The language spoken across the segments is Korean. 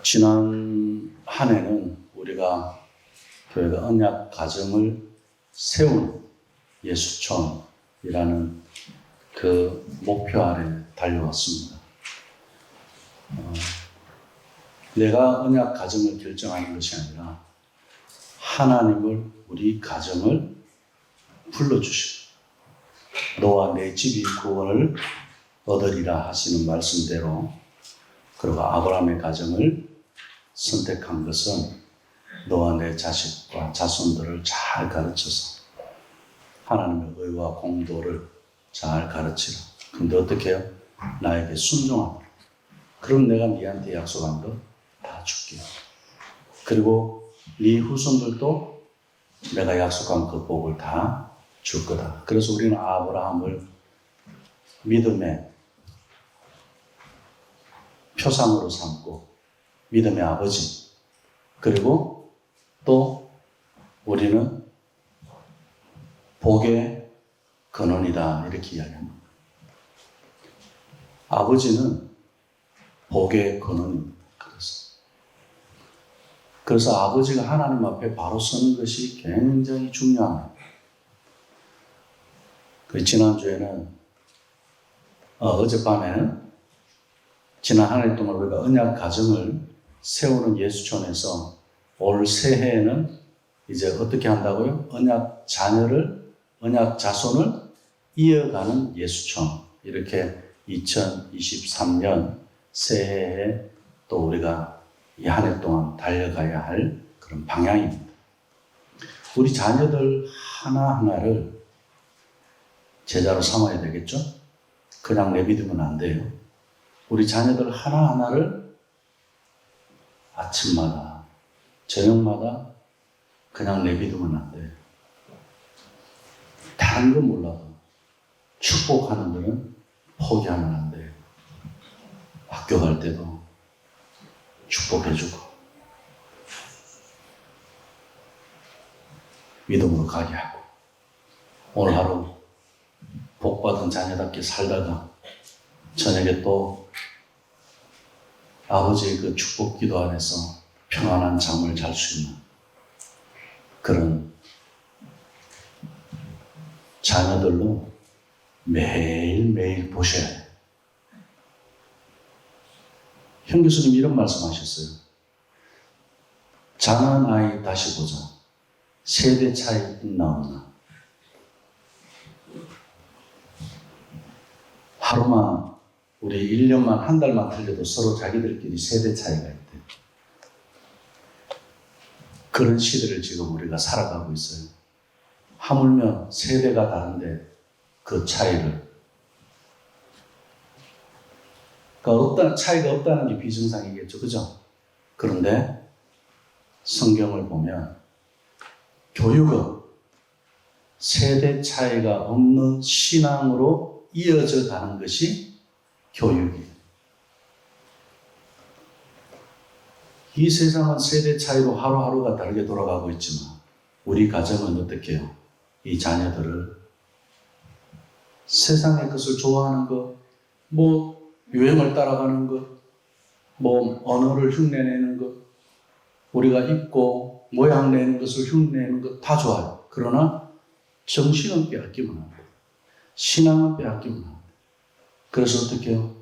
지난 한 해는 우리가 교회가 언약 가정을 세우는 예수촌이라는 그 목표 아래 달려왔습니다. 내가 언약 가정을 결정하는 것이 아니라 하나님을 우리 가정을 불러주시고 너와 내 집이 구원을 얻으리라 하시는 말씀대로, 그리고 아브라함의 가정을 선택한 것은 너와 내 자식과 자손들을 잘 가르쳐서 하나님의 의와 공도를 잘 가르치라. 근데 어떻게 해요? 나에게 순종하라. 그럼 내가 네한테 약속한 거 다 줄게. 그리고 네 후손들도 내가 약속한 그 복을 다 줄 거다. 그래서 우리는 아브라함을 믿음의 표상으로 삼고 믿음의 아버지, 그리고 또 우리는 복의 근원이다 이렇게 이야기합니다. 아버지는 복의 근원입니다. 그래서 아버지가 하나님 앞에 바로 서는 것이 굉장히 중요합니다. 지난주에는 어젯밤에는 지난 한 해 동안 우리가 언약 가정을 세우는 예수촌에서 올 새해에는 이제 어떻게 한다고요? 언약 자녀를, 언약 자손을 이어가는 예수촌, 이렇게 2023년 새해에 또 우리가 이 한 해 동안 달려가야 할 그런 방향입니다. 우리 자녀들 하나하나를 제자로 삼아야 되겠죠? 그냥 내비두면 안 돼요. 우리 자녀들 하나하나를 아침마다, 저녁마다 그냥 내비두면 안 돼요. 다른 건 몰라도 축복하는 거는 포기하면 안 돼요. 학교 갈 때도 축복해주고 믿음으로 가게 하고, 오늘 하루 복받은 자녀답게 살다가 저녁에 또 아버지의 그 축복 기도 안에서 평안한 잠을 잘 수 있는 그런 자녀들로 매일매일 보셔야 해요. 현 교수님 이런 말씀 하셨어요. 자는 아이 다시 보자. 세대 차이 있나 없나. 하루만, 우리 1년만, 한 달만 틀려도 서로 자기들끼리 세대 차이가 있대. 그런 시대를 지금 우리가 살아가고 있어요. 하물며 세대가 다른데 그 차이를, 그러니까 차이가 없다는 게 비정상이겠죠. 그죠? 그런데 성경을 보면 교육은 세대 차이가 없는 신앙으로 이어져 가는 것이 교육이에요. 이 세상은 세대 차이로 하루하루가 다르게 돌아가고 있지만 우리 가정은 어떻게 해요? 이 자녀들을 세상의 것을 좋아하는 것, 유행을 따라가는 것, 언어를 흉내내는 것, 우리가 입고 모양 내는 것을 흉내내는 것 다 좋아요. 그러나 정신은 빼앗기면 안 돼요. 신앙은 빼앗기면 안 돼요. 그래서 어떻게 해요?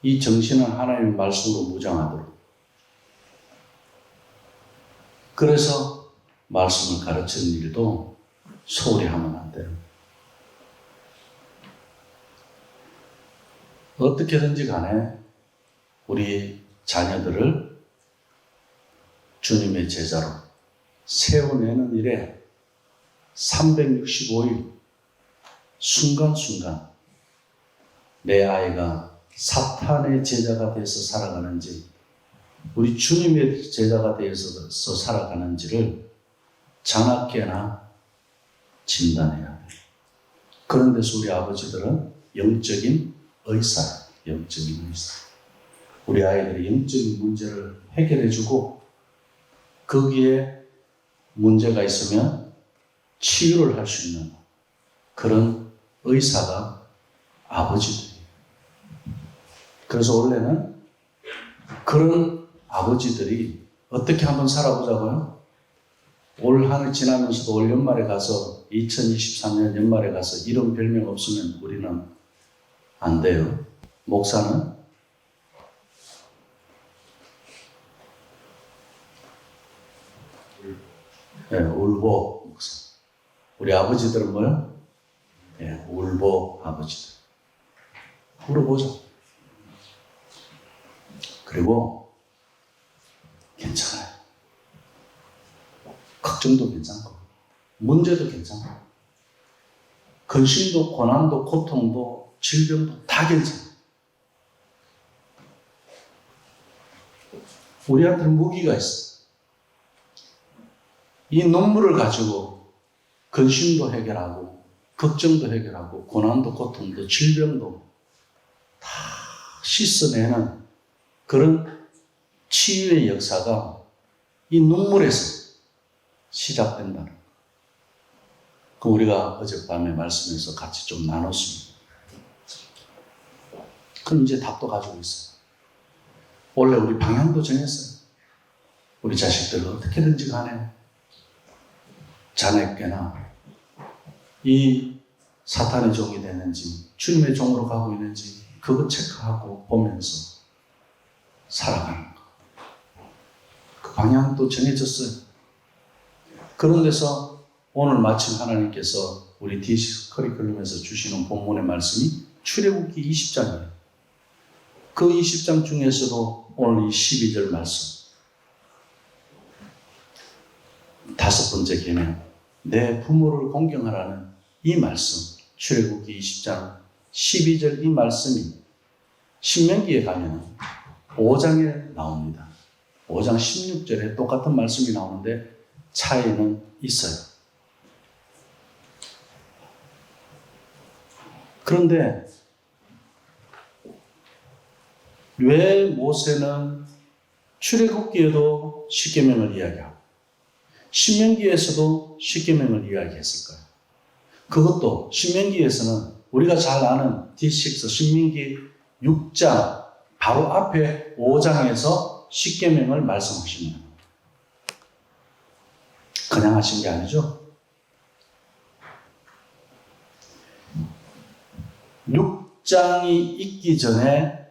이 정신은 하나님의 말씀으로 무장하도록. 그래서 말씀을 가르치는 일도 소홀히 하면 안 돼요. 어떻게든지 간에 우리 자녀들을 주님의 제자로 세워내는 일에 365일 순간순간 내 아이가 사탄의 제자가 돼서 살아가는지 우리 주님의 제자가 되어서 살아가는지를 자나깨나 진단해야 돼요. 그런 데서 우리 아버지들은 영적인 의사예요. 영적인 의사. 우리 아이들의 영적인 문제를 해결해주고 거기에 문제가 있으면 치유를 할 수 있는 그런 의사가 아버지들이에요. 그래서 원래는 그런 아버지들이 어떻게 한번 살아보자고요? 올 한 해 지나면서도 올 연말에 가서 2023년 연말에 가서 이런 별명 없으면 우리는 안 돼요. 목사는 울보 목사. 우리 아버지들은 뭐요? 울보 아버지들. 물어보자. 그리고 괜찮아요. 걱정도 괜찮고 문제도 괜찮고 근심도 고난도 고통도 질병도 다 괜찮아요. 우리한테는 무기가 있어요. 이 눈물을 가지고 근심도 해결하고 걱정도 해결하고 고난도 고통도 질병도 다 씻어내는 그런 치유의 역사가 이 눈물에서 시작된다는 거. 그 우리가 어젯밤에 말씀에서 같이 좀 나눴습니다. 그럼 이제 답도 가지고 있어요. 원래 우리 방향도 정했어요. 우리 자식들을 어떻게든지 간에 자네께나 이 사탄의 종이 되는지 주님의 종으로 가고 있는지 그거 체크하고 보면서 살아가는 거. 그 방향도 정해졌어요. 그런 데서 오늘 마침 하나님께서 우리 D6 커리큘럼에서 주시는 본문의 말씀이 출애굽기 20장이에요. 그 20장 중에서도 오늘 이 12절 말씀. 다섯 번째 계명. 내 부모를 공경하라는 이 말씀. 출애굽기 20장 12절 이 말씀이 신명기에 가면 5장에 나옵니다. 5장 16절에 똑같은 말씀이 나오는데 차이는 있어요. 그런데 왜 모세는 출애굽기에도 십계명을 이야기하고 신명기에서도 십계명을 이야기했을까요? 그것도 신명기에서는 우리가 잘 아는 D6 신명기 6장 바로 앞에 5장에서 십계명을 말씀하십니다. 그냥 하신 게 아니죠. 6장이 있기 전에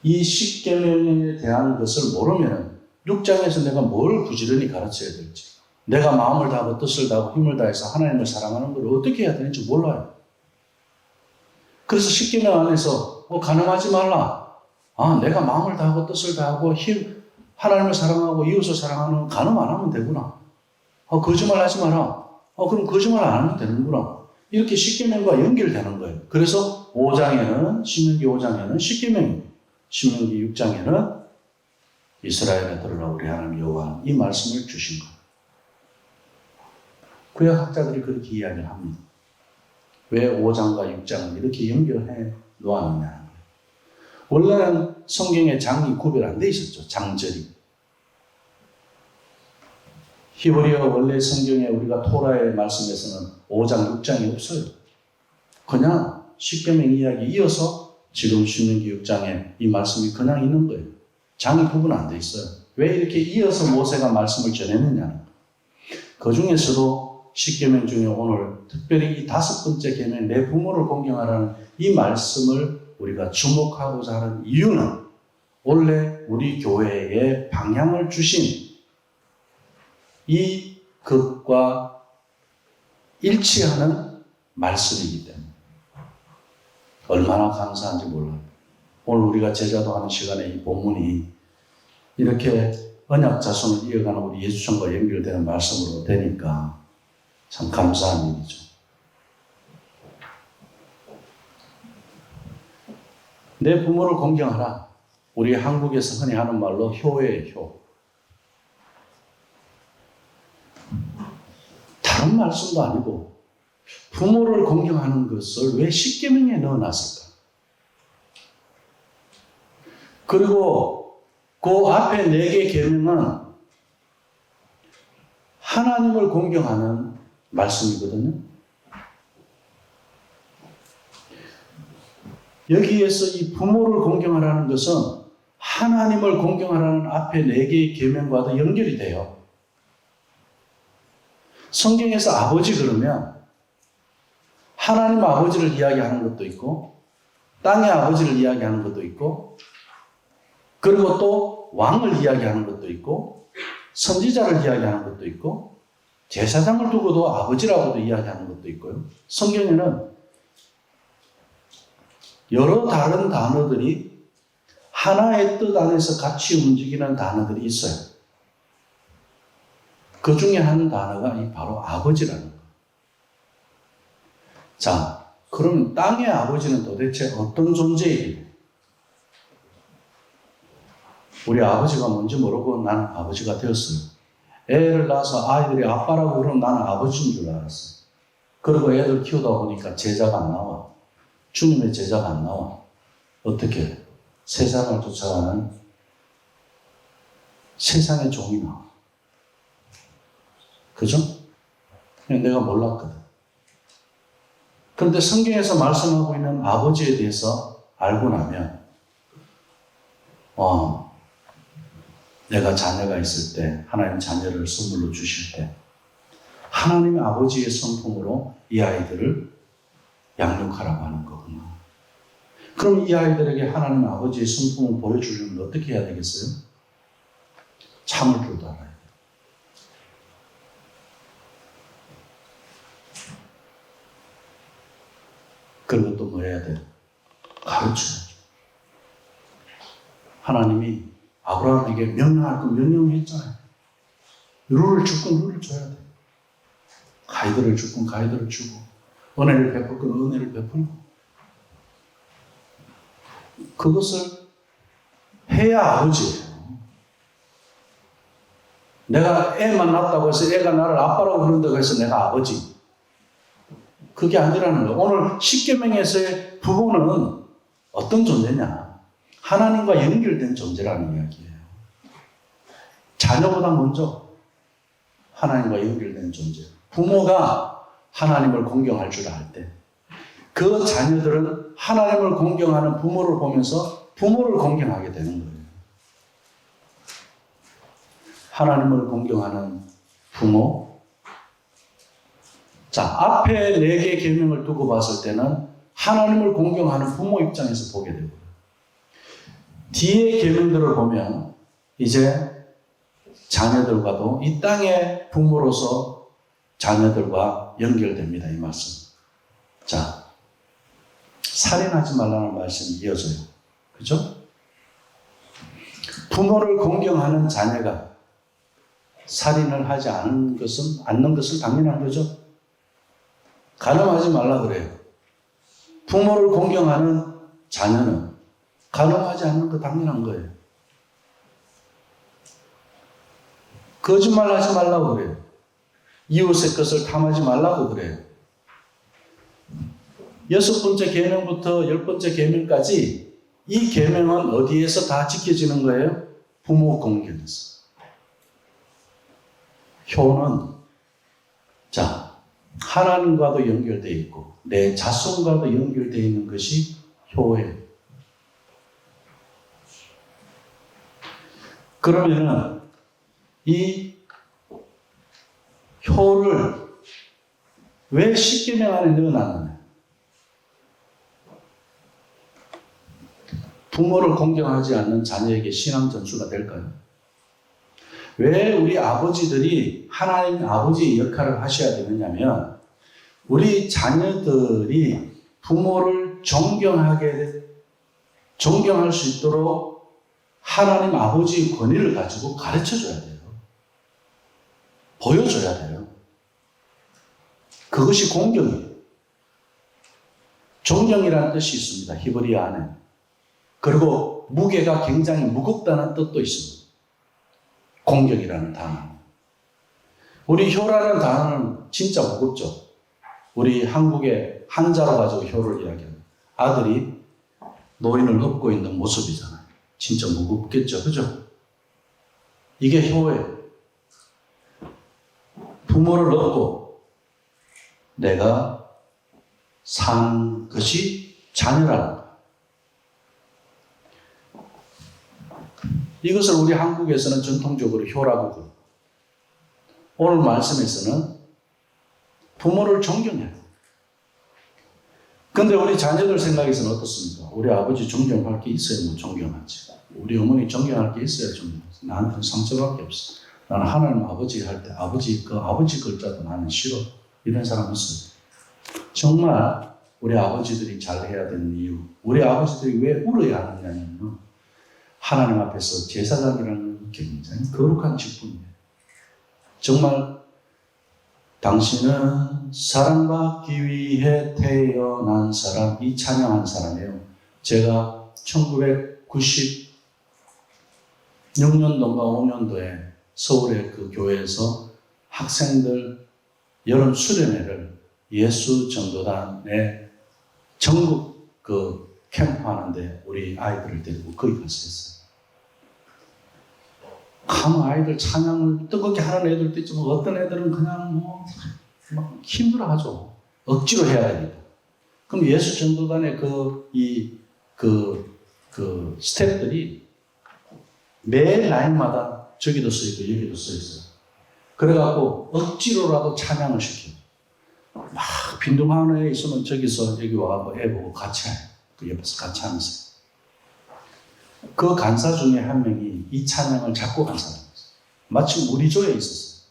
이 십계명에 대한 것을 모르면 6장에서 내가 뭘 부지런히 가르쳐야 될지, 내가 마음을 다하고 뜻을 다하고 힘을 다해서 하나님을 사랑하는 걸 어떻게 해야 되는지 몰라요. 그래서 십계명 안에서 가늠하지 말라. 내가 마음을 다하고 뜻을 다하고 하나님을 사랑하고 이웃을 사랑하는 가늠 안 하면 되구나. 거짓말 하지 마라. 그럼 거짓말 안 하면 되는구나. 이렇게 십계명과 연결되는 거예요. 그래서 5장에는 신명기 5장에는 십계명이고 신명기 6장에는 이스라엘에 들으라 우리 하나님 여호와 이 말씀을 주신 거예요. 구약학자들이 그렇게 이야기를 합니다. 왜 5장과 6장을 이렇게 연결해 놓았느냐. 원래는 성경에 장이 구별 안 돼 있었죠. 장절이. 히브리어 원래 성경에 우리가 토라의 말씀에서는 5장, 6장이 없어요. 그냥 십계명 이야기 이어서 지금 신명기 6장에 이 말씀이 그냥 있는 거예요. 장이 구분 안 돼 있어요. 왜 이렇게 이어서 모세가 말씀을 전했느냐는 거예요. 그 중에서도 십계명 중에 오늘 특별히 이 다섯 번째 계명 내 부모를 공경하라는 이 말씀을 우리가 주목하고자 하는 이유는 원래 우리 교회에 방향을 주신 이 것과 일치하는 말씀이기 때문에 얼마나 감사한지 몰라요. 오늘 우리가 제자도 하는 시간에 이 본문이 이렇게 언약 자손을 이어가는 우리 예수님과 연결되는 말씀으로 되니까 참 감사한 일이죠. 내 부모를 공경하라. 우리 한국에서 흔히 하는 말로 효예요, 효. 다른 말씀도 아니고 부모를 공경하는 것을 왜 십계명에 넣어놨을까? 그리고 그 앞에 4개 계명은 하나님을 공경하는 말씀이거든요. 여기에서 이 부모를 공경하라는 것은 하나님을 공경하라는 앞에 4개의 계명과도 연결이 돼요. 성경에서 아버지 그러면 하나님 아버지를 이야기하는 것도 있고 땅의 아버지를 이야기하는 것도 있고 그리고 또 왕을 이야기하는 것도 있고 선지자를 이야기하는 것도 있고 제사장을 두고도 아버지라고도 이야기하는 것도 있고요. 성경에는 여러 다른 단어들이 하나의 뜻 안에서 같이 움직이는 단어들이 있어요. 그 중에 한 단어가 바로 아버지라는 거예요. 자, 그러면 땅의 아버지는 도대체 어떤 존재이길래? 우리 아버지가 뭔지 모르고 나는 아버지가 되었어요. 애를 낳아서 아이들이 아빠라고 그러면 나는 아버지인 줄 알았어요. 그리고 애들 키우다 보니까 제자가 안 나와. 주님의 제자가 안 나와. 어떻게? 세상을 쫓아가는 세상의 종이 나와. 그죠? 내가 몰랐거든. 그런데 성경에서 말씀하고 있는 아버지에 대해서 알고 나면, 내가 자녀가 있을 때, 하나님 자녀를 선물로 주실 때, 하나님의 아버지의 성품으로 이 아이들을 양육하라고 하는 거구나. 그럼 이 아이들에게 하나님 아버지의 성품을 보여주려면 어떻게 해야 되겠어요? 참을 줄도 알아야 돼요. 그리고 또 뭐 해야 돼요? 가르쳐야죠. 하나님이 아브라함에게 명령할 건 명령했잖아요. 룰을 줄 건 룰을 줘야 돼요. 가이드를 줄 건 가이드를 주고 은혜를 베풀 건 은혜를 베풀고 그것을 해야 아버지예요. 내가 애만 낳았다고 해서 애가 나를 아빠라고 부른다고 해서 내가 아버지. 그게 아니라는 거예요. 오늘 십계명에서의 부모는 어떤 존재냐? 하나님과 연결된 존재라는 이야기예요. 자녀보다 먼저 하나님과 연결된 존재. 부모가 하나님을 공경할 줄 알 때, 그 자녀들은 하나님을 공경하는 부모를 보면서 부모를 공경하게 되는 거예요. 하나님을 공경하는 부모. 자, 앞에 4개의 계명을 두고 봤을 때는 하나님을 공경하는 부모 입장에서 보게 되고요. 뒤에 계명들을 보면 이제 자녀들과도 이 땅의 부모로서 자녀들과 연결됩니다. 이 말씀. 자, 살인하지 말라는 말씀이 이어져요. 그죠? 부모를 공경하는 자녀가 살인을 하지 않는 것은 당연한 거죠. 간음하지 말라 그래요. 부모를 공경하는 자녀는 간음하지 않는 거 당연한 거예요. 거짓말하지 말라고 그래요. 이웃의 것을 탐하지 말라고 그래요. 6번째 계명부터 10번째 계명까지 이 계명은 어디에서 다 지켜지는 거예요? 부모 공경에서. 효는 자, 하나님과도 연결되어 있고 내 자손과도 연결되어 있는 것이 효예요. 그러면은 이 효를 왜 십계명 안에 넣어놨느냐? 부모를 공경하지 않는 자녀에게 신앙 전수가 될까요? 왜 우리 아버지들이 하나님 아버지의 역할을 하셔야 되느냐면 우리 자녀들이 부모를 존경할 수 있도록 하나님 아버지의 권위를 가지고 가르쳐줘야 돼요. 보여줘야 돼요. 그것이 공경이에요. 존경이라는 뜻이 있습니다. 히브리 안에. 그리고 무게가 굉장히 무겁다는 뜻도 있습니다. 공경이라는 단어. 우리 효라는 단어는 진짜 무겁죠. 우리 한국의 한자로 가지고 효를 이야기하는 아들이 노인을 업고 있는 모습이잖아요. 진짜 무겁겠죠. 그죠? 이게 효예요. 부모를 업고 내가 산 것이 자녀라는 거예요. 이것을 우리 한국에서는 전통적으로 효라고 부르고, 오늘 말씀에서는 부모를 존경해요. 근데 우리 자녀들 생각에서는 어떻습니까? 우리 아버지 존경할 게 있어야 뭐 존경하지. 우리 어머니 존경할 게 있어야 존경하지. 나한테는 상처밖에 없어. 나는 하나님 아버지 할 때 아버지 글자도 나는 싫어. 이런 사람 있어요. 정말 우리 아버지들이 잘해야 되는 이유, 우리 아버지들이 왜 울어야 하느냐면 하나님 앞에서 제사장이라는 건 굉장히 거룩한 직분이에요. 정말 당신은 사랑받기 위해 태어난 사람, 이 찬양한 사람이에요. 제가 1996년도인가 5년도에 서울의 그 교회에서 학생들 여름 수련회를 예수 전도단의 전국 그 캠프 하는데 우리 아이들을 데리고 거기 가서 했어요. 가면 아이들 찬양을 뜨겁게 하는 애들도 있지만 어떤 애들은 그냥 막 힘들어 하죠. 억지로 해야 되니까. 그럼 예수 전도단의 스태프들이 매 라인마다 저기도 써있고 여기도 써있어요. 그래갖고 억지로라도 찬양을 시켜요. 막 빈둥하는 애 있으면 저기서 여기 와서 애 보고 같이 해요. 그 옆에서 같이 하면서. 그 간사 중에 한 명이 이 찬양을 작곡한 사람이었어요. 마침 우리 조에 있었어요.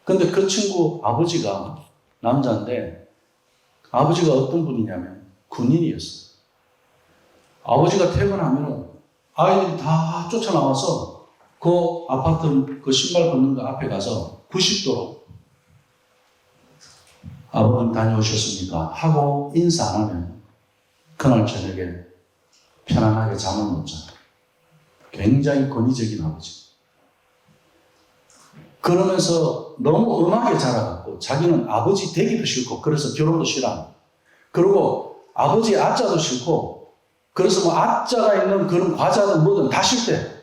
근데 그 친구 아버지가 남자인데 아버지가 어떤 분이냐면 군인이었어요. 아버지가 퇴근하면 아이들이 다 쫓아나와서 그 아파트 그 신발 걷는 거 앞에 가서 90도로 아버님 다녀오셨습니까? 하고 인사 안 하면 그날 저녁에 편안하게 잠을 못 자요. 굉장히 권위적인 아버지. 그러면서 너무 음악에 자라갖고 자기는 아버지 되기도 싫고 그래서 결혼도 싫어합니다. 그리고 아버지 아자도 싫고 그래서 뭐 아자가 있는 그런 과자든 뭐든 다 싫대.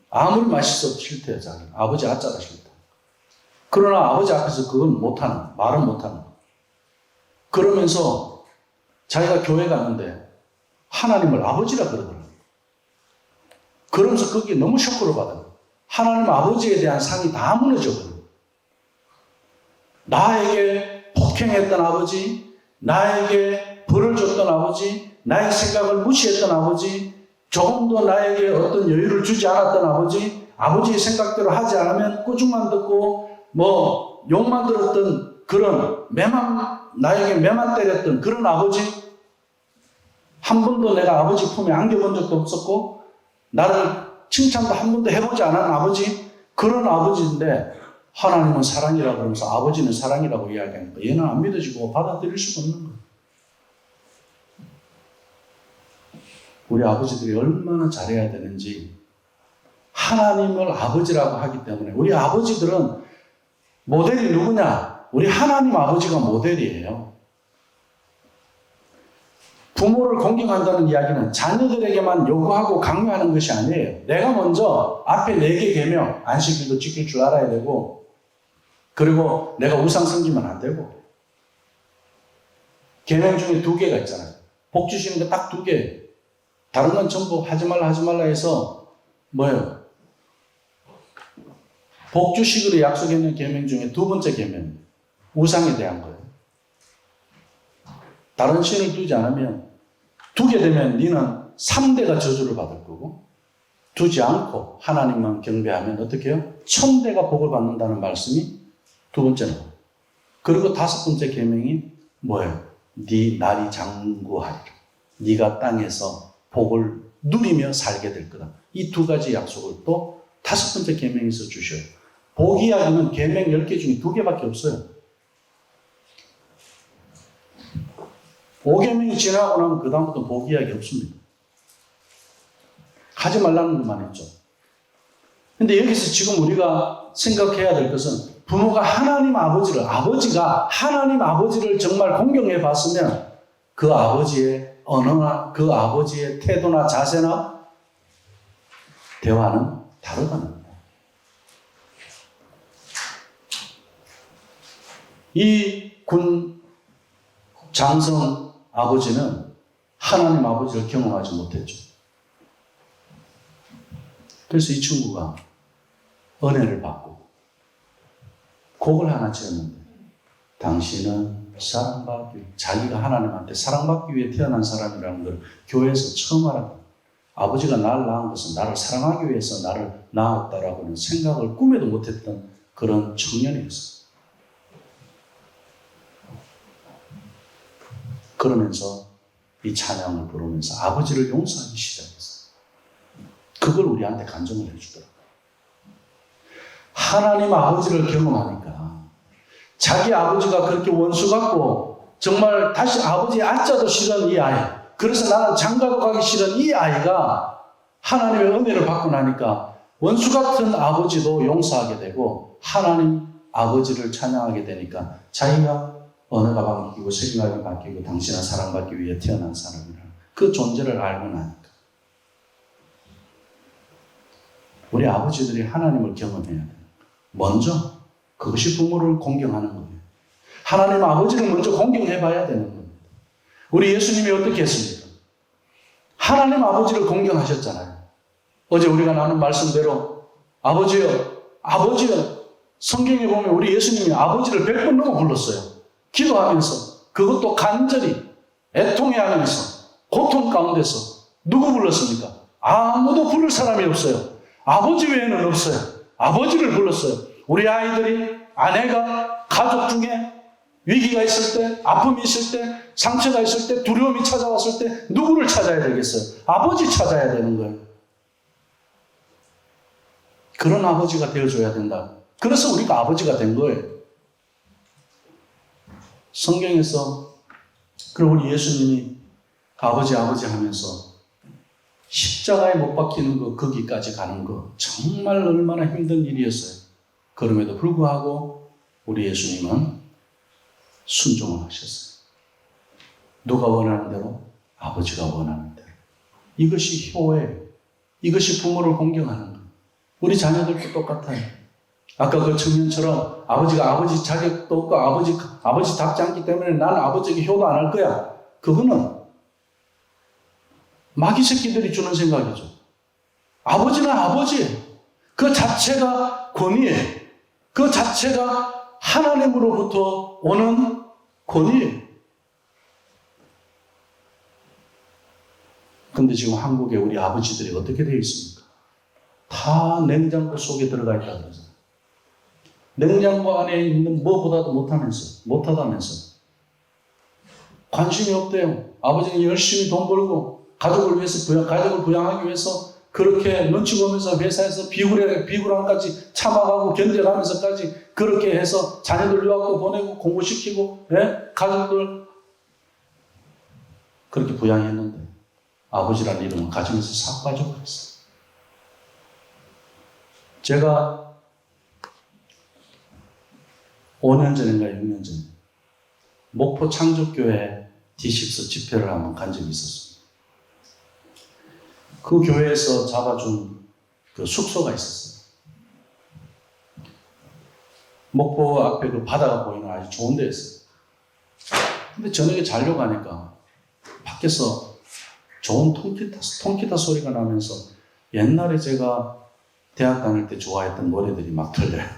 아무리 맛있어도 싫대요. 자기는. 아버지 아자가 싫다. 그러나 아버지 앞에서 그건 못하는, 말은 못하는 거. 그러면서 자기가 교회 갔는데 하나님을 아버지라 그러더라고요. 그러면서 거기에 너무 쇼크를 받아요. 하나님 아버지에 대한 상이 다 무너져버려요. 나에게 폭행했던 아버지, 나에게 벌을 줬던 아버지, 나의 생각을 무시했던 아버지, 조금도 나에게 어떤 여유를 주지 않았던 아버지, 아버지의 생각대로 하지 않으면 꾸중만 듣고 뭐 욕만 들었던 그런 나에게 매만 때렸던 그런 아버지, 한 번도 내가 아버지 품에 안겨본 적도 없었고 나를 칭찬도 한 번도 해보지 않은 아버지, 그런 아버지인데 하나님은 사랑이라고 그러면서 아버지는 사랑이라고 이야기하니까 얘는 안 믿어지고 받아들일 수가 없는 거예요. 우리 아버지들이 얼마나 잘해야 되는지, 하나님을 아버지라고 하기 때문에 우리 아버지들은 모델이 누구냐? 우리 하나님 아버지가 모델이에요. 부모를 공경한다는 이야기는 자녀들에게만 요구하고 강요하는 것이 아니에요. 내가 먼저 앞에 4개 계명, 안식일도 지킬 줄 알아야 되고, 그리고 내가 우상 섬기면 안 되고, 계명 중에 2개가 있잖아요. 복 주시는 게 딱 2개예요. 다른 건 전부 하지 말라 해서 뭐예요? 복 주시기로 약속했는 계명 중에 2번째 계명, 우상에 대한 거예요. 다른 신을 두지 않으면, 두게 되면 너는 3대가 저주를 받을 거고, 두지 않고 하나님만 경배하면 어떻게 해요? 1000대가 복을 받는다는 말씀이 2번째는. 그리고 5번째 계명이 뭐예요? 네 날이 장구하리라. 네가 땅에서 복을 누리며 살게 될 거다. 이 2가지 약속을 또 5번째 계명에서 주셔요. 복 이야기는 계명 10개 중에 2개밖에 없어요. 5계명이 지나고 나면 그 다음부터 복 이야기 없습니다. 하지 말라는 것만 했죠. 근데 여기서 지금 우리가 생각해야 될 것은 부모가 하나님 아버지가 하나님 아버지를 정말 공경해 봤으면 그 아버지의 언어나 그 아버지의 태도나 자세나 대화는 다르다는 거예요. 이 군 장성 아버지는 하나님 아버지를 경험하지 못했죠. 그래서 이 친구가 은혜를 받고 곡을 하나 지었는데, 당신은 사랑받기 위해, 자기가 하나님한테 사랑받기 위해 태어난 사람이라는 걸 교회에서 처음 알았다. 아버지가 나를 낳은 것은 나를 사랑하기 위해서 나를 낳았다라고는 생각을 꿈에도 못했던 그런 청년이었어요. 그러면서 이 찬양을 부르면서 아버지를 용서하기 시작했어요. 그걸 우리한테 간증을 해주더라고요. 하나님 아버지를 경험하니까 자기 아버지가 그렇게 원수 같고 정말 다시 아버지의 아자도 싫은 이 아이, 그래서 나는 장가도 가기 싫은 이 아이가 하나님의 은혜를 받고 나니까 원수 같은 아버지도 용서하게 되고 하나님 아버지를 찬양하게 되니까 자기가 언어가 바뀌고 생각이 바뀌고 당신은 사랑받기 위해 태어난 사람이라 그 존재를 알고 나니까 우리 아버지들이 하나님을 경험해야 돼요. 먼저 그것이 부모를 공경하는 거예요. 하나님 아버지를 먼저 공경해 봐야 되는 겁니다. 우리 예수님이 어떻게 했습니까? 하나님 아버지를 공경하셨잖아요. 어제 우리가 나눈 말씀대로 아버지여, 아버지여. 성경에 보면 우리 예수님이 아버지를 100번 넘어 불렀어요. 기도하면서, 그것도 간절히 애통해하면서 고통 가운데서. 누구 불렀습니까? 아무도 부를 사람이 없어요. 아버지 외에는 없어요. 아버지를 불렀어요. 우리 아이들이, 아내가, 가족 중에 위기가 있을 때, 아픔이 있을 때, 상처가 있을 때, 두려움이 찾아왔을 때 누구를 찾아야 되겠어요? 아버지 찾아야 되는 거예요. 그런 아버지가 되어줘야 된다. 그래서 우리가 아버지가 된 거예요. 성경에서 그리고 우리 예수님이 아버지 아버지 하면서 십자가에 못 박히는 거, 거기까지 가는 거 정말 얼마나 힘든 일이었어요. 그럼에도 불구하고 우리 예수님은 순종을 하셨어요. 누가 원하는 대로? 아버지가 원하는 대로. 이것이 효예요. 이것이 부모를 공경하는 거예요. 우리 자녀들도 똑같아요. 아까 그 청년처럼 아버지가 아버지 자격도 없고 아버지답지 않기 때문에 나는 아버지에게 효도 안 할 거야. 그거는 마귀 새끼들이 주는 생각이죠. 아버지는 아버지예요. 그 자체가 권위예요. 그 자체가 하나님으로부터 오는 권위예요. 근데 지금 한국에 우리 아버지들이 어떻게 되어 있습니까? 다 냉장고 속에 들어가 있다 그러잖아요. 냉장고 안에 있는 뭐보다도 못하다면서. 관심이 없대요. 아버지는 열심히 돈 벌고 가족을 부양하기 위해서 그렇게 눈치 보면서 회사에서 비굴함까지 참아가고 견뎌가면서까지 그렇게 해서 자녀들 유학도 보내고 공부시키고, 가족들 그렇게 부양했는데 아버지라는 이름은 가정에서 싹 빠져버렸어요. 제가 5년 전인가 6년 전에 목포 창조교회 D6 집회를 한번 간 적이 있었습니다. 그 교회에서 잡아준 그 숙소가 있었어요. 목포 앞에 그 바다가 보이는 아주 좋은 데였어요. 근데 저녁에 자려고 하니까 밖에서 좋은 통기타 소리가 나면서 옛날에 제가 대학 다닐 때 좋아했던 노래들이 막 들려요.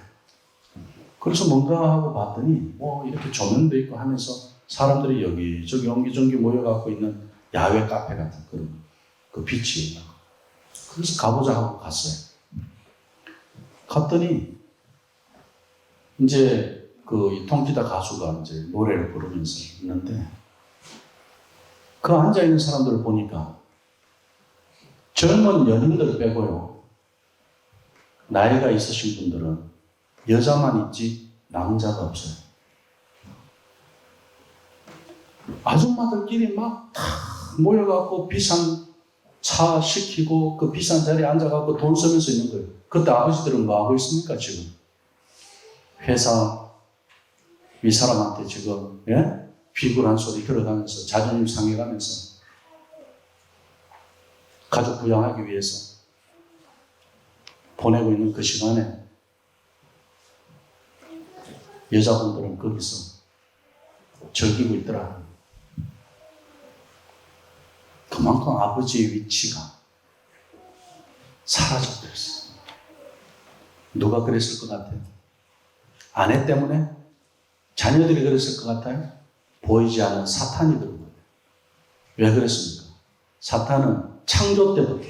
그래서 뭔가 하고 봤더니 이렇게 조명도 있고 하면서 사람들이 여기저기 옹기종기 모여갖고 있는 야외 카페 같은 그런 그 빛이. 그래서 가보자 하고 갔어요. 갔더니 이제 그 통기타 가수가 이제 노래를 부르면서 있는데 그 앉아있는 사람들을 보니까 젊은 연인들 빼고요. 나이가 있으신 분들은 여자만 있지 남자가 없어요. 아줌마들끼리 막 다 모여갖고 비싼 차 시키고 그 비싼 자리에 앉아갖고 돈 쓰면서 있는 거예요. 그때 아버지들은 뭐 하고 있습니까 지금? 회사 이 사람한테 지금 비굴한 소리 들어가면서 자존심 상해가면서 가족 부양하기 위해서 보내고 있는 그 시간에 여자분들은 거기서 즐기고 있더라. 그만큼 아버지의 위치가 사라져버렸어요. 누가 그랬을 것 같아요? 아내 때문에? 자녀들이 그랬을 것 같아요? 보이지 않는 사탄이 그런 거예요. 왜 그랬습니까? 사탄은 창조 때부터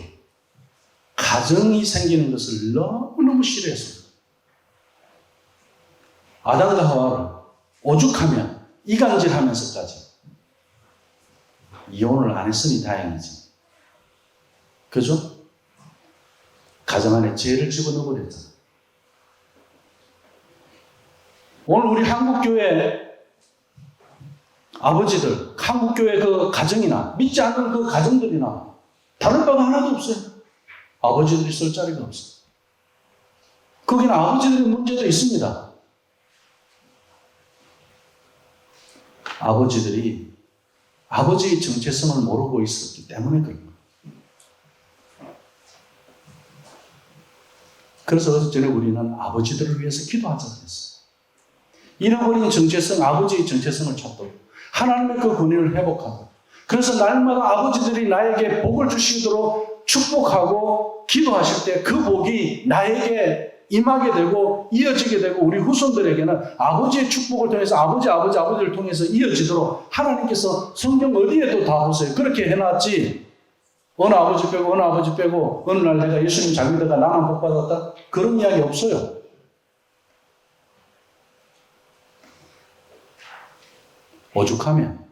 가정이 생기는 것을 너무너무 싫어했습니다. 아담과 하와를 오죽하면 이간질하면서까지 이혼을 안 했으니 다행이지. 그죠? 가정 안에 죄를 집어넣어 버렸잖아. 오늘 우리 한국교회 아버지들, 한국교회 그 가정이나 믿지 않는 그 가정들이나 다를 바가 하나도 없어요. 아버지들이 쓸 자리가 없어요. 거기는 아버지들의 문제도 있습니다. 아버지들이 아버지의 정체성을 모르고 있었기 때문에 그런 거예요. 그래서 어제 전에 우리는 아버지들을 위해서 기도하자고 했어요. 잃어버린 정체성, 아버지의 정체성을 찾도록 하나님의 그 권위를 회복하도록. 그래서 날마다 아버지들이 나에게 복을 주시도록 축복하고 기도하실 때 그 복이 나에게 임하게 되고 이어지게 되고 우리 후손들에게는 아버지의 축복을 통해서 아버지를 통해서 이어지도록 하나님께서 성경 어디에도 다 보세요. 그렇게 해놨지. 어느 아버지 빼고 어느 날 내가 예수님 잘 믿다가 나만 복 받았다? 그런 이야기 없어요. 오죽하면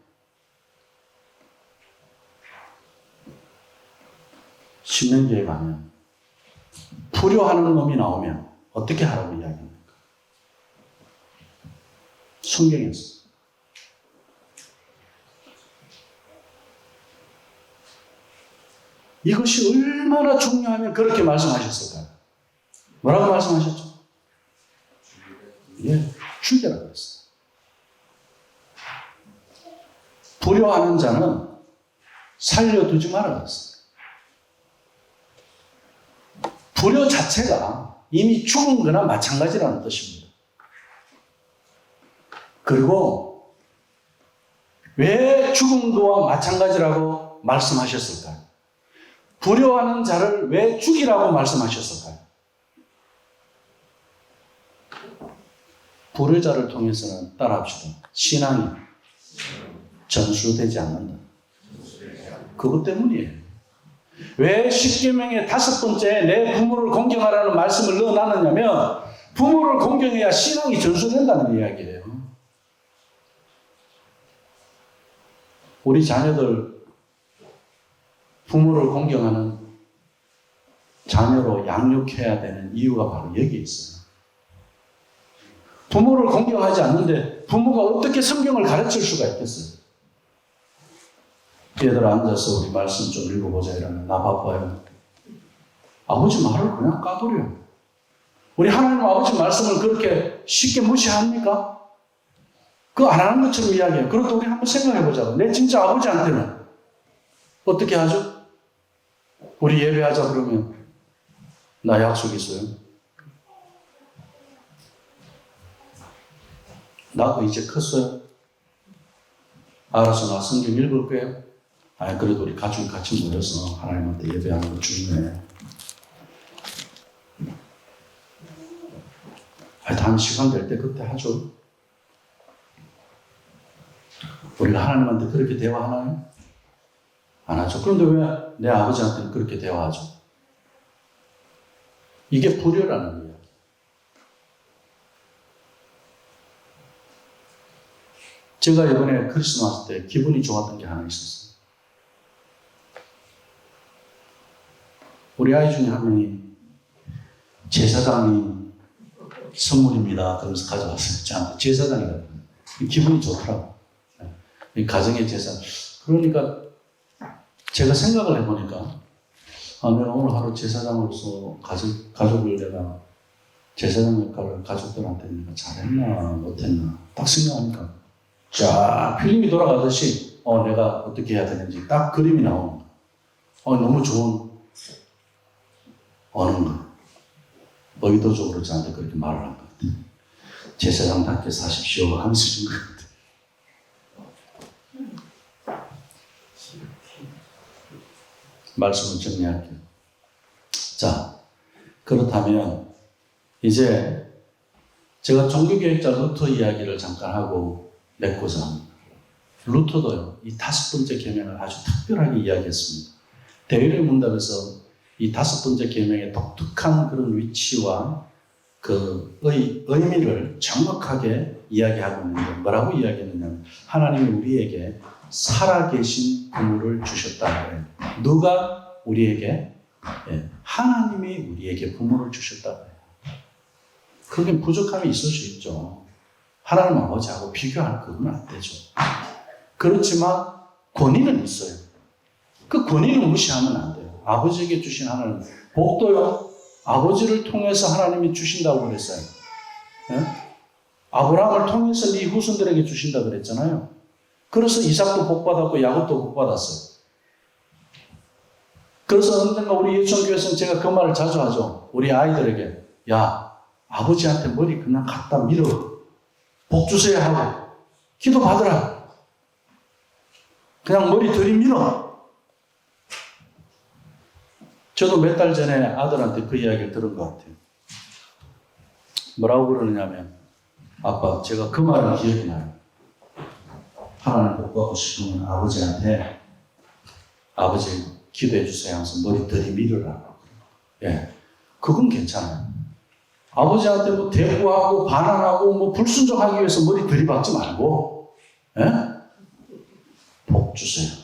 신명기에 가면 불효하는 놈이 나오면 어떻게 하라고 이야기합니까? 성경에서. 이것이 얼마나 중요하면 그렇게 말씀하셨을까요? 뭐라고 말씀하셨죠? 예, 죽여라고 했어요. 불효하는 자는 살려두지 말아라 했어요. 불효 자체가 이미 죽은 거나 마찬가지라는 뜻입니다. 그리고 왜 죽은 거와 마찬가지라고 말씀하셨을까요? 불효하는 자를 왜 죽이라고 말씀하셨을까요? 불효자를 통해서는 따라합시다. 신앙이 전수되지 않는다. 그것 때문이에요. 왜 십계명의 5번째 내 부모를 공경하라는 말씀을 넣어놨느냐면 부모를 공경해야 신앙이 전수된다는 이야기예요. 우리 자녀들 부모를 공경하는 자녀로 양육해야 되는 이유가 바로 여기에 있어요. 부모를 공경하지 않는데 부모가 어떻게 성경을 가르칠 수가 있겠어요? 얘들아 앉아서 우리 말씀 좀 읽어보자 이러면 나 바빠요. 아버지 말을 그냥 까버려. 우리 하나님 아버지 말씀을 그렇게 쉽게 무시합니까? 그거 안 하는 것처럼 이야기해요. 그것도 우리 한번 생각해보자고. 내 진짜 아버지한테는 어떻게 하죠? 우리 예배하자 그러면 나 약속 있어요. 나도 이제 컸어요. 알아서 나 성경 읽을 거예요. 아니 그래도 우리 가족이 같이 모여서 하나님한테 예배하는 거 중요해. 다음 시간 될 때 그때 하죠. 우리가 하나님한테 그렇게 대화하나요? 안 하죠. 그런데 왜 내 아버지한테는 그렇게 대화하죠? 이게 불효라는 거예요. 제가 이번에 크리스마스 때 기분이 좋았던 게 하나 있었어요. 우리 아이 중에 한 명이 제사장이 선물입니다. 그러면서 가져왔어요. 저한테 제사장이라고. 기분이 좋더라고. 이 가정의 제사. 그러니까 제가 생각을 해보니까 내가 오늘 하루 제사장으로서 가족을 내가 제사장 역할을 가족들한테 내가 잘했나 못했나 딱 생각하니까 쫙 필름이 돌아가듯이 내가 어떻게 해야 되는지 딱 그림이 나오는 거야. 너무 좋은 어느 거. 의도적으로 저한테 그렇게 말을 한 것 같아요. 제사장답게 사십시오 하면서 준 것 같아요. 말씀을 정리할게요. 자, 그렇다면 이제 제가 종교개혁자 루터 이야기를 잠깐 하고 맺고자 합니다. 루터도요, 이 5번째 계명을 아주 특별하게 이야기했습니다. 대의를 문답에서 이 5번째 계명의 독특한 그런 위치와 그 의미를 정확하게 이야기하고 있는데 뭐라고 이야기했느냐면 하나님이 우리에게 살아계신 부모를 주셨다 그래요. 누가 우리에게? 하나님이 우리에게 부모를 주셨다 그래요. 그게 부족함이 있을 수 있죠. 하나님 아버지하고 비교할 그건 안 되죠. 그렇지만 권위는 있어요. 그 권위는 무시하면 안 돼요. 아버지에게 주신 하나님 복도요. 아버지를 통해서 하나님이 주신다고 그랬어요. 아브라함을 통해서 네 후손들에게 주신다 그랬잖아요. 그래서 이삭도 복받았고 야곱도 복받았어요. 그래서 언젠가 우리 예천교회에서는 제가 그 말을 자주 하죠. 우리 아이들에게 야 아버지한테 머리 그냥 갖다 밀어 복 주세요 하고 기도 받으라. 그냥 머리 들이밀어. 저도 몇 달 전에 아들한테 그 이야기를 들은 것 같아요. 뭐라고 그러느냐면 아빠 제가 그 말은 기억이 나요. 하나님 복 받고 싶으면 아버지한테 아버지 기도해 주세요 하면서 머리 들이밀으라고. 예, 그건 괜찮아요. 아버지한테 뭐 대꾸하고 반항하고 뭐 불순종하기 위해서 머리 들이박지 말고, 예? 복 주세요.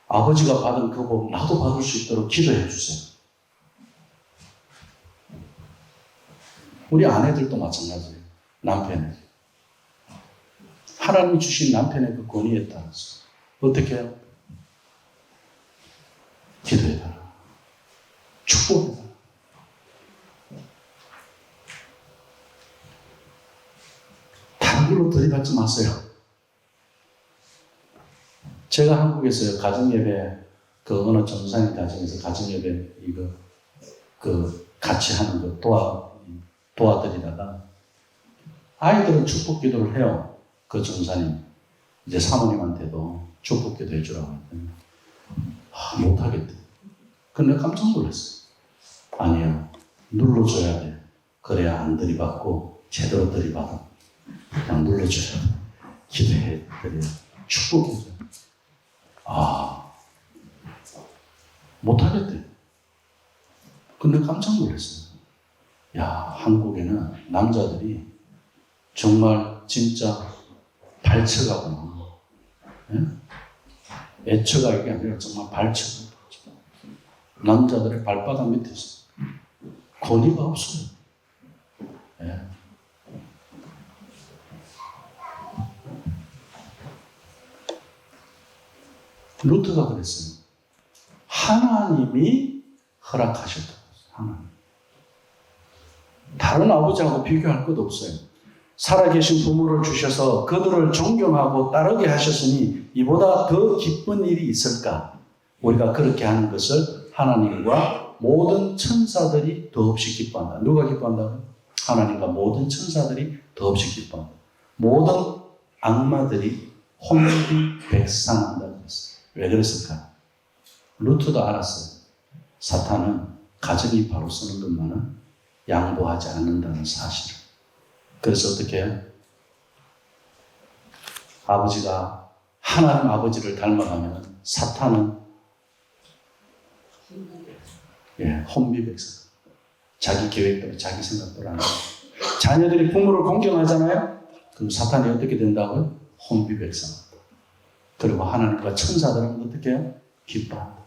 아버지가 받은 그 복 나도 받을 수 있도록 기도해 주세요. 우리 아내들도 마찬가지예요. 남편에게. 하나님이 주신 남편의 그 권위에 따라서 어떻게 해요? 기도해달라. 축복해달라. 다른 걸로 들이받지 마세요. 제가 한국에서요, 가정예배, 그 어느 전사님 가정에서 가정예배, 같이 하는 거 도와드리다가, 아이들은 축복 기도를 해요. 그 전사님. 이제 사모님한테도 축복 기도 해주라고 했더니, 못하겠대. 근데 깜짝 놀랐어요. 아니요. 눌러줘야 돼. 그래야 안 들이받고, 제대로 들이받아. 그냥 눌러줘야 돼. 기도해드려요. 축복해줘요. 못하겠대. 근데 깜짝 놀랐어요. 야, 한국에는 남자들이 정말 진짜 발처가구나. 예? 애처가 이게 아니라 정말 발처가. 남자들의 발바닥 밑에서 권위가 없어요. 예. 루터가 그랬어요. 하나님이 허락하셨다고. 하나님. 다른 아버지하고 비교할 것 없어요. 살아계신 부모를 주셔서 그들을 존경하고 따르게 하셨으니 이보다 더 기쁜 일이 있을까? 우리가 그렇게 하는 것을 하나님과 모든 천사들이 더없이 기뻐한다. 누가 기뻐한다고요? 하나님과 모든 천사들이 더없이 기뻐한다. 모든 악마들이 혼비백산한다고 했어요. 왜 그랬을까? 루터도 알았어요. 사탄은 가정이 바로 서는 것만은 양보하지 않는다는 사실을. 그래서 어떻게 해요? 아버지가 하나님 아버지를 닮아가면 사탄은 혼비백산. 자기 계획대로 자기 생각대로 안 해요. 자녀들이 부모를 공경하잖아요? 그럼 사탄이 어떻게 된다고요? 혼비백산. 그리고 하나님과 천사들은 어떻게 해요? 기뻐한다.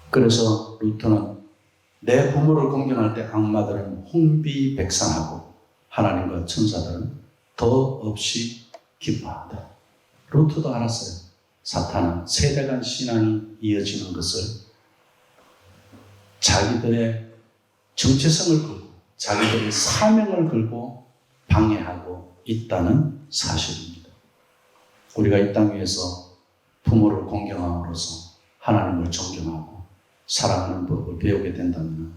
그래서 루터는 내 부모를 공경할 때 악마들은 혼비백산하고 하나님과 천사들은 더없이 기뻐한다. 루터도 알았어요. 사탄은 세대간 신앙이 이어지는 것을 자기들의 정체성을 걸고 자기들의 사명을 걸고 방해하고 있다는 사실입니다. 우리가 이 땅 위에서 부모를 공경함으로써 하나님을 존경하고 사랑하는 법을 배우게 된다면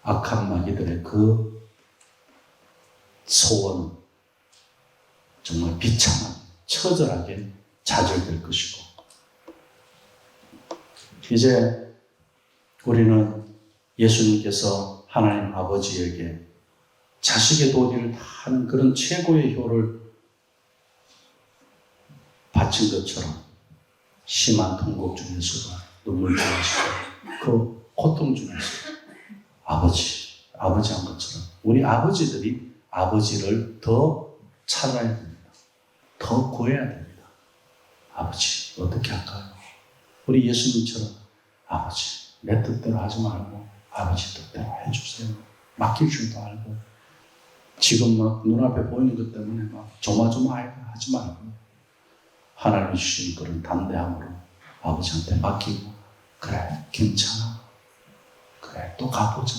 악한 마귀들의 그 소원은 정말 비참하게 처절하게 좌절될 것이고, 이제 우리는 예수님께서 하나님 아버지에게 자식의 도리를 다하는 그런 최고의 효를 바친 것처럼 심한 통곡 중에서도 눈물 흘리시고 그 고통 중에서 아버지한 것처럼 우리 아버지들이 아버지를 더 찾아야 됩니다. 더 구해야 됩니다. 아버지 어떻게 할까요? 우리 예수님처럼 아버지 내 뜻대로 하지 말고 아버지 뜻대로 해주세요. 맡길 줄도 알고 지금 막 눈앞에 보이는 것 때문에 막 조마조마하지 말고 하나님이 주신 그런 담대함으로 아버지한테 맡기고 그래 괜찮아 그래 또 가보자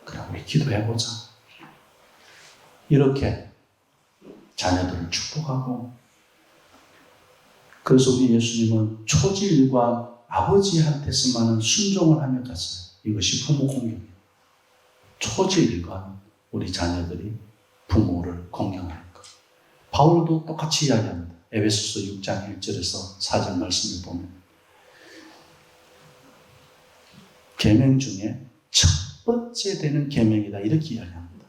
그래 우리 기도해보자 이렇게 자녀들을 축복하고 그래서 우리 예수님은 초지일관 아버지한테서만은 순종을 하며 갔어요. 이것이 부모 공경이에요. 초지일관 우리 자녀들이 부모를 공경하는 것. 바울도 똑같이 이야기합니다. 에베소서 6장 1절에서 4절 말씀을 보면 계명 중에 첫 번째 되는 계명이다 이렇게 이야기합니다.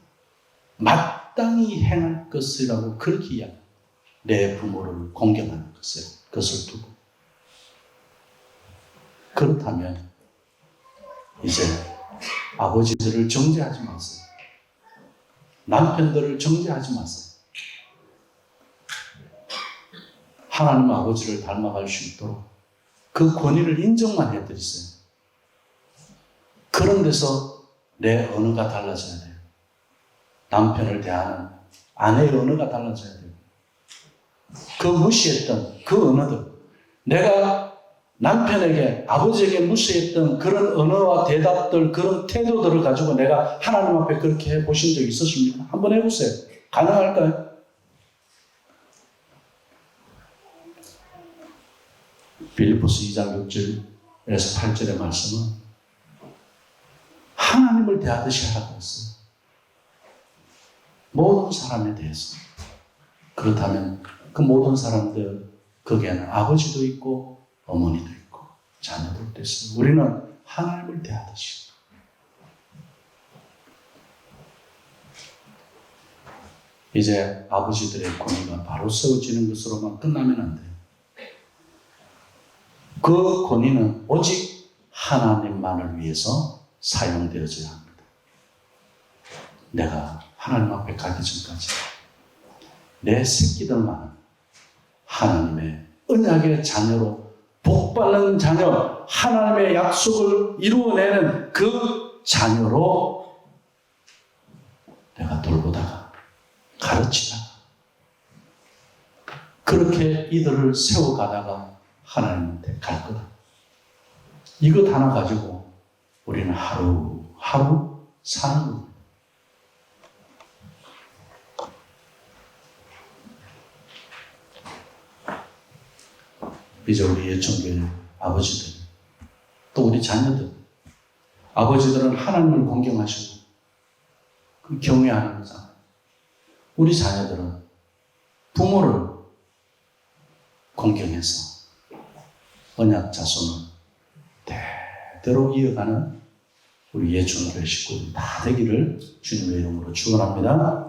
마땅히 행할 것이라고 그렇게 이야기합니다. 내 부모를 공경하는 것을 두고 그렇다면 이제 아버지들을 정죄하지 마세요. 남편들을 정죄하지 마세요. 하나님 아버지를 닮아갈 수 있도록 그 권위를 인정만 해드리세요. 그런 데서 내 언어가 달라져야 돼요. 남편을 대하는 아내의 언어가 달라져야 돼요. 그 무시했던 그 언어들, 내가 남편에게 아버지에게 무시했던 그런 언어와 대답들, 그런 태도들을 가지고 내가 하나님 앞에 그렇게 해보신 적 있으십니까? 한번 해보세요. 가능할까요? 빌립보서 2장 6절에서 8절의 말씀은 하나님을 대하듯이 하라고 했어요. 모든 사람에 대해서. 그렇다면 그 모든 사람들 거기에는 아버지도 있고 어머니도 있고 자녀들도 있어요. 우리는 하나님을 대하듯이. 이제 아버지들의 권위가 바로 세워지는 것으로만 끝나면 안 돼요. 그 권위는 오직 하나님만을 위해서 사용되어져야 합니다. 내가 하나님 앞에 가기 전까지 내 새끼들만 하나님의 언약의 자녀로 복받는 자녀, 하나님의 약속을 이루어내는 그 자녀로 내가 돌보다가 가르치다가 그렇게 이들을 세워가다가 하나님한테 갈 거다. 이것 하나 가지고 우리는 하루하루 사는 겁니다. 이제 우리 예천교회 아버지들, 또 우리 자녀들, 아버지들은 하나님을 공경하시고 경외하는 거잖아요. 우리 자녀들은 부모를 공경해서 언약 자손을 대대로 이어가는 우리 예천교회 식구들 다 되기를 주님의 이름으로 축원합니다.